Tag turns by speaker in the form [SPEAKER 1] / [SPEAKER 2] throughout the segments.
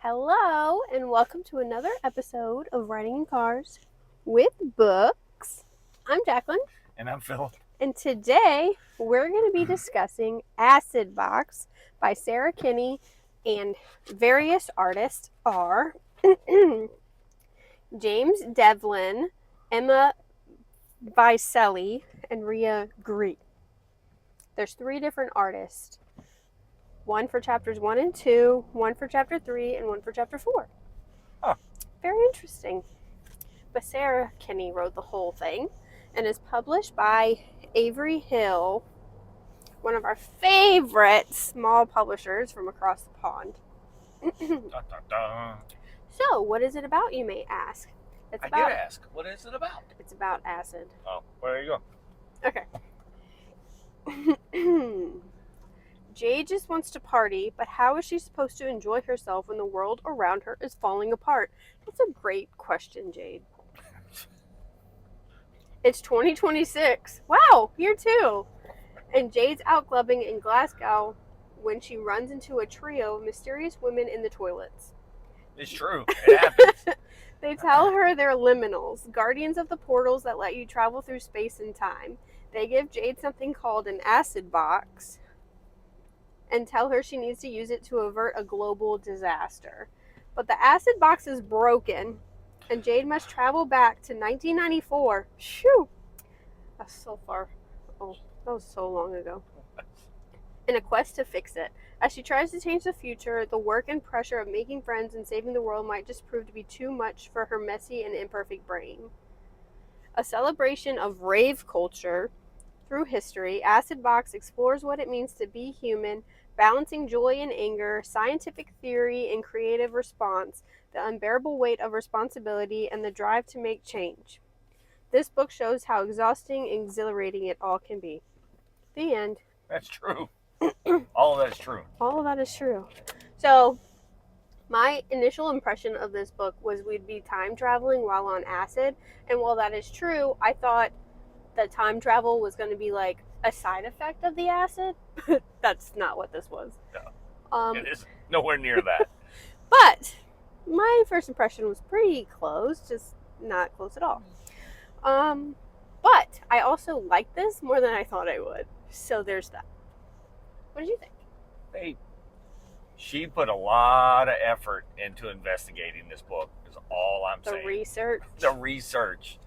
[SPEAKER 1] Hello, and welcome to another episode of Writing in Cars with Books. I'm Jaclyn.
[SPEAKER 2] And I'm Phillip.
[SPEAKER 1] And today we're going to be discussing Acid Box by Sara, Kenney, and various artists are James Devlin, Emma Vieceli, and Grix. There's 3 different artists. One for chapters 1 and 2, one for chapter 3, and one for chapter 4.
[SPEAKER 2] Huh.
[SPEAKER 1] Very interesting. But Sara Kenney wrote the whole thing and is published by Avery Hill, one of our favorite small publishers from across the pond.
[SPEAKER 2] Dun, dun, dun.
[SPEAKER 1] So, what is it about, you may ask?
[SPEAKER 2] I did ask. What is it about?
[SPEAKER 1] It's about acid.
[SPEAKER 2] Oh, well, there you
[SPEAKER 1] go. Okay. Jade just wants to party, but how is she supposed to enjoy herself when the world around her is falling apart? That's a great question, Jade. It's 2026. Wow, year 2. And Jade's out clubbing in Glasgow when she runs into a trio of mysterious women in the toilets.
[SPEAKER 2] It's true. It happens.
[SPEAKER 1] They tell her they're liminals, guardians of the portals that let you travel through space and time. They give Jade something called an acid box and tell her she needs to use it to avert a global disaster. But the acid box is broken, and Jade must travel back to 1994. Shoo! That's so far. Oh, that was so long ago. In a quest to fix it. As she tries to change the future, the work and pressure of making friends and saving the world might just prove to be too much for her messy and imperfect brain. A celebration of rave culture through history, Acid Box explores what it means to be human, balancing joy and anger, scientific theory and creative response, the unbearable weight of responsibility, and the drive to make change. This book shows how exhausting and exhilarating it all can be. The end.
[SPEAKER 2] That's true. All of that's true.
[SPEAKER 1] All of that is true. So, my initial impression of this book was we'd be time traveling while on acid, and while that is true, I thought that time travel was going to be like a side effect of the acid. That's not what this was.
[SPEAKER 2] No. It is nowhere near that.
[SPEAKER 1] But my first impression was pretty close, just not close at all. But I also liked this more than I thought I would. So there's that. What did you think?
[SPEAKER 2] She put a lot of effort into investigating this book, is all I'm saying.
[SPEAKER 1] The
[SPEAKER 2] research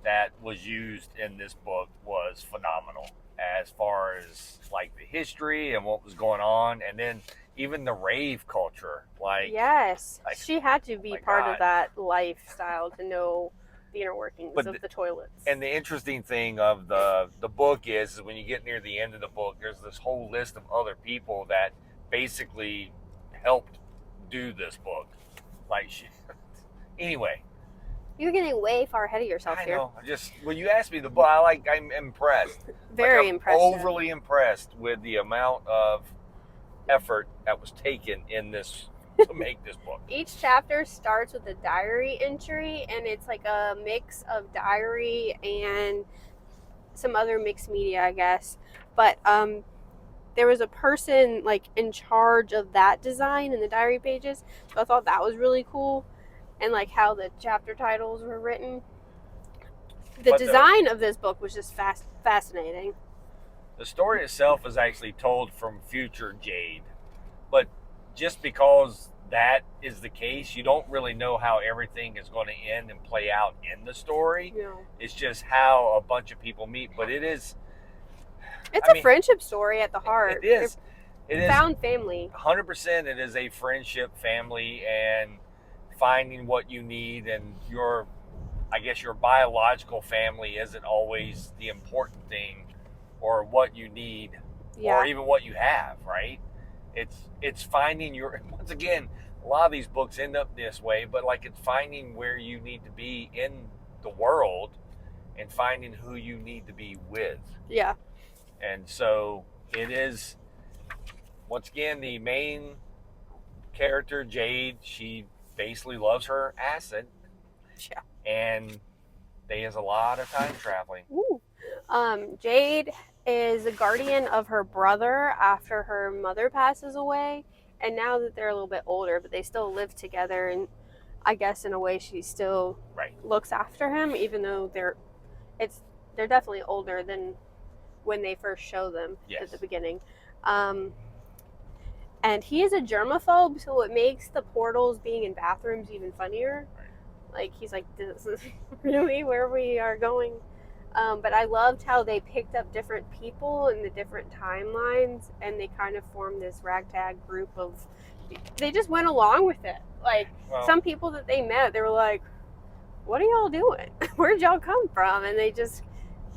[SPEAKER 2] that was used in this book was phenomenal, as far as like the history and what was going on, and then even the rave culture.
[SPEAKER 1] Yes, she had to be part of that lifestyle to know the inner workings of the toilets.
[SPEAKER 2] And the interesting thing of the book is when you get near the end of the book, there's this whole list of other people that basically helped do this book. Anyway.
[SPEAKER 1] You're getting way far ahead of yourself here.
[SPEAKER 2] I know. When you asked me the book, I'm impressed.
[SPEAKER 1] Very impressed.
[SPEAKER 2] Overly impressed with the amount of effort that was taken in this to make this book.
[SPEAKER 1] Each chapter starts with a diary entry, and it's like a mix of diary and some other mixed media, I guess. But there was a person in charge of that design in the diary pages, so I thought that was really cool. And how the chapter titles were written. The design of this book was just fascinating.
[SPEAKER 2] The story itself is actually told from future Jade. But just because that is the case, you don't really know how everything is going to end and play out in the story.
[SPEAKER 1] No.
[SPEAKER 2] It's just how a bunch of people meet. But it's
[SPEAKER 1] a friendship story at the heart.
[SPEAKER 2] It is. It is.
[SPEAKER 1] Found family.
[SPEAKER 2] 100% it is a friendship, family, and finding what you need, and your biological family isn't always the important thing, or what you need, or even what you have, right? It's finding once again, a lot of these books end up this way, but it's finding where you need to be in the world and finding who you need to be with.
[SPEAKER 1] Yeah.
[SPEAKER 2] And so it is, once again, the main character, Jade, she basically loves her acid.
[SPEAKER 1] Yeah.
[SPEAKER 2] And there's a lot of time traveling.
[SPEAKER 1] Ooh. Jade is the guardian of her brother after her mother passes away, And now that they're a little bit older, but they still live together, and I guess in a way she still
[SPEAKER 2] Right.
[SPEAKER 1] looks after him, even though they're definitely older than when they first show them at the beginning. And he is a germaphobe, so it makes the portals being in bathrooms even funnier.
[SPEAKER 2] Right.
[SPEAKER 1] Like, he's like, this is really where we are going. But I loved how they picked up different people in the different timelines, and they kind of formed this ragtag group of, they just went along with it. Like, some people that they met, they were like, what are y'all doing? Where'd y'all come from? And they just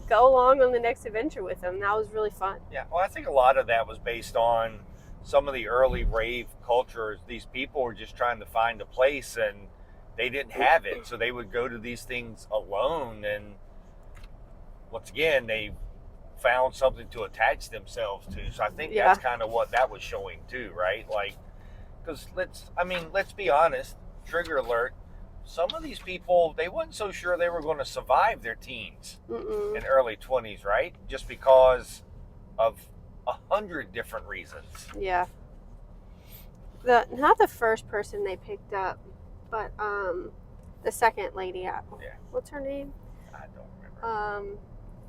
[SPEAKER 1] go along on the next adventure with them. That was really fun.
[SPEAKER 2] Yeah, well, I think a lot of that was based on some of the early rave cultures. These people were just trying to find a place, and they didn't have it, so they would go to these things alone, and once again, they found something to attach themselves to. So I think that's kind of what that was showing too, right? Like, because let's be honest, trigger alert, some of these people, they weren't so sure they were going to survive their teens and early 20s, right? Just because of 100 different reasons.
[SPEAKER 1] Yeah. Not the first person they picked up, but the second lady. Yeah. What's her name?
[SPEAKER 2] I don't remember.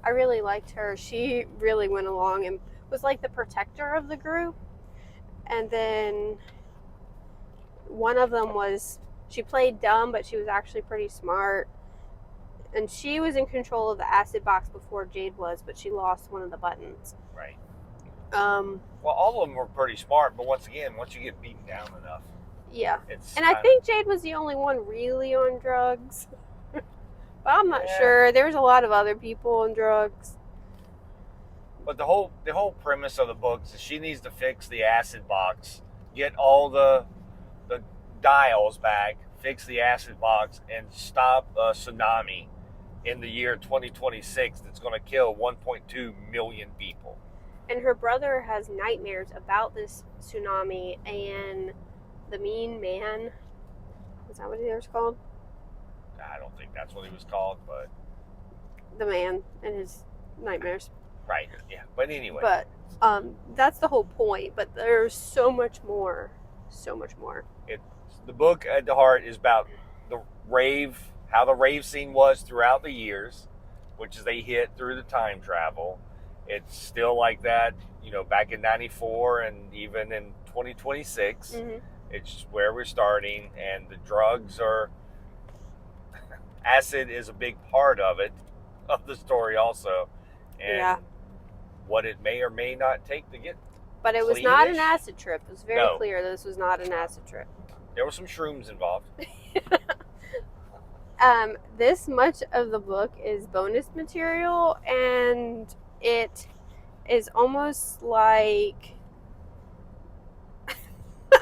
[SPEAKER 1] I really liked her. She really went along and was like the protector of the group. And then one of them was, she played dumb, but she was actually pretty smart. And she was in control of the acid box before Jade was, but she lost one of the buttons.
[SPEAKER 2] Right.
[SPEAKER 1] Well,
[SPEAKER 2] all of them were pretty smart, but once again, once you get beaten down enough.
[SPEAKER 1] Yeah. I think Jade was the only one really on drugs. But I'm not sure. There's a lot of other people on drugs.
[SPEAKER 2] But the whole premise of the book is she needs to fix the acid box, get all the dials back, fix the acid box, and stop a tsunami in the year 2026 that's going to kill 1.2 million people.
[SPEAKER 1] And her brother has nightmares about this tsunami and the mean man. Is that what he was called?
[SPEAKER 2] I don't think that's what he was called, but
[SPEAKER 1] the man and his nightmares.
[SPEAKER 2] Right. Yeah. But anyway.
[SPEAKER 1] But that's the whole point. But there's so much more. So much more.
[SPEAKER 2] The book at the heart is about the rave, how the rave scene was throughout the years, which is they hit through the time travel. It's still like that, back in 94 and even in 2026. Mm-hmm. It's where we're starting, and the drugs are, acid is a big part of it, of the story also. And what it may or may not take to get.
[SPEAKER 1] But it was not an acid trip. It was very clear this was not an acid trip.
[SPEAKER 2] There were some shrooms involved.
[SPEAKER 1] This much of the book is bonus material, and it is almost like, I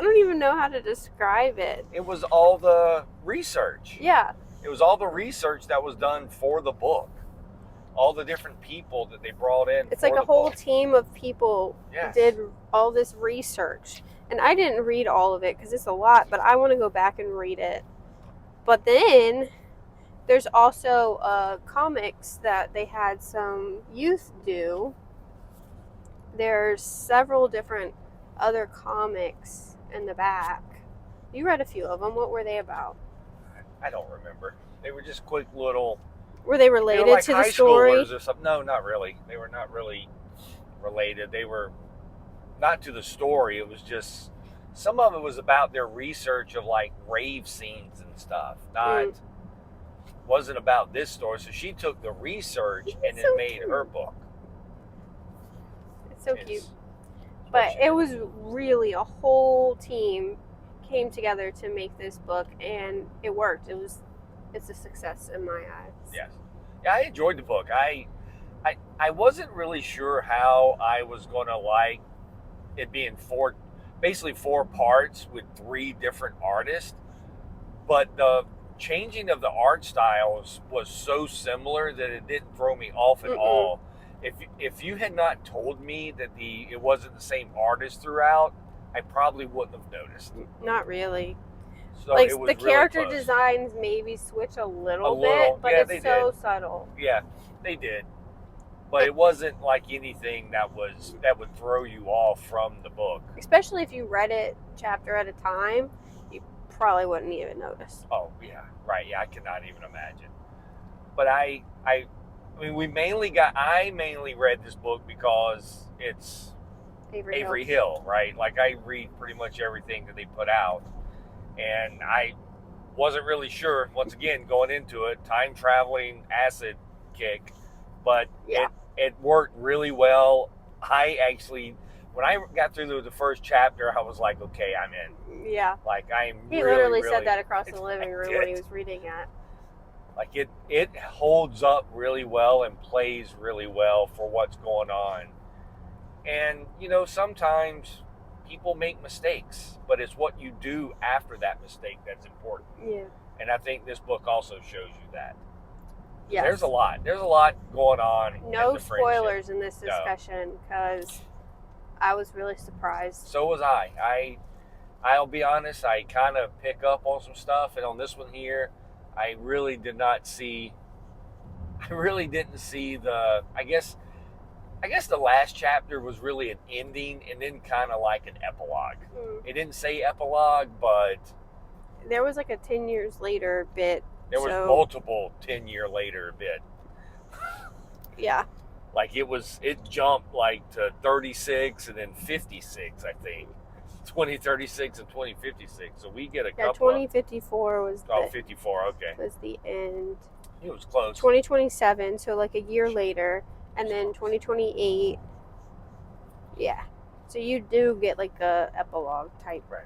[SPEAKER 1] don't even know how to describe it.
[SPEAKER 2] It was all the research.
[SPEAKER 1] Yeah.
[SPEAKER 2] It was all the research that was done for the book. All the different people that they brought in.
[SPEAKER 1] It's like a whole team of people did all this research. And I didn't read all of it because it's a lot, but I want to go back and read it. But then there's also comics that they had some youth do. There's several different other comics in the back. You read a few of them. What were they about?
[SPEAKER 2] I don't remember. They were just quick little...
[SPEAKER 1] Were they related to the story?
[SPEAKER 2] Or something. No, not really. They were not really related. They were not to the story. It was just, some of it was about their research of like rave scenes and stuff. Wasn't about this story. So she took the research and then made her book.
[SPEAKER 1] It's so cute. But it was really a whole team came together to make this book, and it worked. It's a success in my eyes.
[SPEAKER 2] Yes. Yeah, I enjoyed the book. I wasn't really sure how I was going to like it being basically four parts with three different artists, but the changing of the art styles was so similar that it didn't throw me off at all. If you had not told me that it wasn't the same artist throughout, I probably wouldn't have noticed.
[SPEAKER 1] Not really.
[SPEAKER 2] So
[SPEAKER 1] like
[SPEAKER 2] it was
[SPEAKER 1] the character designs maybe switch a little bit, but it's so subtle.
[SPEAKER 2] Yeah, they did. but it wasn't like anything that would throw you off from the book.
[SPEAKER 1] Especially if you read it chapter at a time, you probably wouldn't even notice.
[SPEAKER 2] Oh yeah, right. Yeah, I cannot even imagine. But I mean, I mainly read this book because it's Avery Hill, right? Like I read pretty much everything that they put out, and I wasn't really sure. Once again, going into it, time traveling acid kick, but
[SPEAKER 1] Yeah.
[SPEAKER 2] it worked really well. I actually, when I got through the first chapter, I was like, okay, I'm in.
[SPEAKER 1] Yeah.
[SPEAKER 2] Like I'm.
[SPEAKER 1] He
[SPEAKER 2] really,
[SPEAKER 1] literally
[SPEAKER 2] really,
[SPEAKER 1] said that across the living room when he was reading it.
[SPEAKER 2] Like it holds up really well and plays really well for what's going on. And you know, sometimes people make mistakes, but it's what you do after that mistake that's important.
[SPEAKER 1] Yeah.
[SPEAKER 2] And I think this book also shows you that.
[SPEAKER 1] Yes.
[SPEAKER 2] There's a lot going on.
[SPEAKER 1] No spoilers in this discussion because I was really surprised.
[SPEAKER 2] So was I. I'll be honest, I kind of pick up on some stuff, and on this one here, I really didn't see the, I guess the last chapter was really an ending and then kind of like an epilogue. It didn't say epilogue, but
[SPEAKER 1] there was like a 10 years later bit.
[SPEAKER 2] There was multiple 10-year later bit.
[SPEAKER 1] Yeah.
[SPEAKER 2] Like it jumped like to 36 and then 56, I think. 2036 and 2056. So we get a couple.
[SPEAKER 1] 2054 was
[SPEAKER 2] 54, okay.
[SPEAKER 1] Was the end.
[SPEAKER 2] It was close.
[SPEAKER 1] 2027, so like a year later, and then 2028. Yeah. So you do get like a epilogue type.
[SPEAKER 2] Right.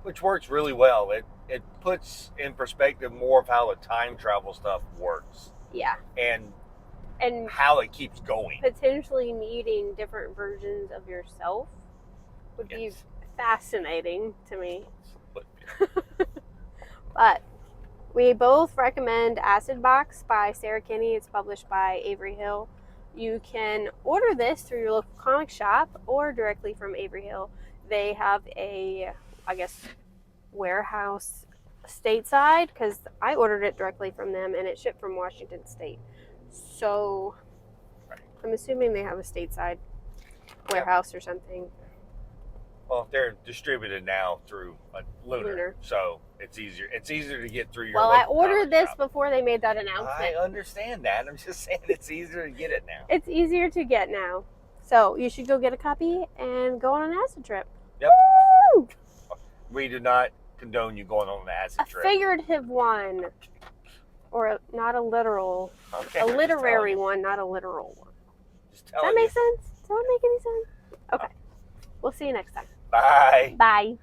[SPEAKER 2] Which works really well. It puts in perspective more of how the time travel stuff works.
[SPEAKER 1] Yeah.
[SPEAKER 2] And how it keeps going.
[SPEAKER 1] Potentially meeting different versions of yourself would be fascinating to me. But we both recommend Acid Box by Sara Kenney. It's published by Avery Hill. You can order this through your local comic shop or directly from Avery Hill. They have a, I guess, warehouse stateside because I ordered it directly from them and it shipped from Washington State. So I'm assuming they have a stateside warehouse or something.
[SPEAKER 2] Well, they're distributed now through a Lunar, so it's easier. It's easier to get through your.
[SPEAKER 1] Well, I ordered this before they made that announcement.
[SPEAKER 2] I understand that. I'm just saying it's easier to get it now.
[SPEAKER 1] It's easier to get now, so you should go get a copy and go on an acid trip.
[SPEAKER 2] Yep.
[SPEAKER 1] Woo!
[SPEAKER 2] We do not condone you going on an acid trip.
[SPEAKER 1] A figurative one, or not a literal. Okay, a literary one, not a literal one. Does that make sense? Does that make any sense? Okay. We'll see you next time.
[SPEAKER 2] Bye.
[SPEAKER 1] Bye.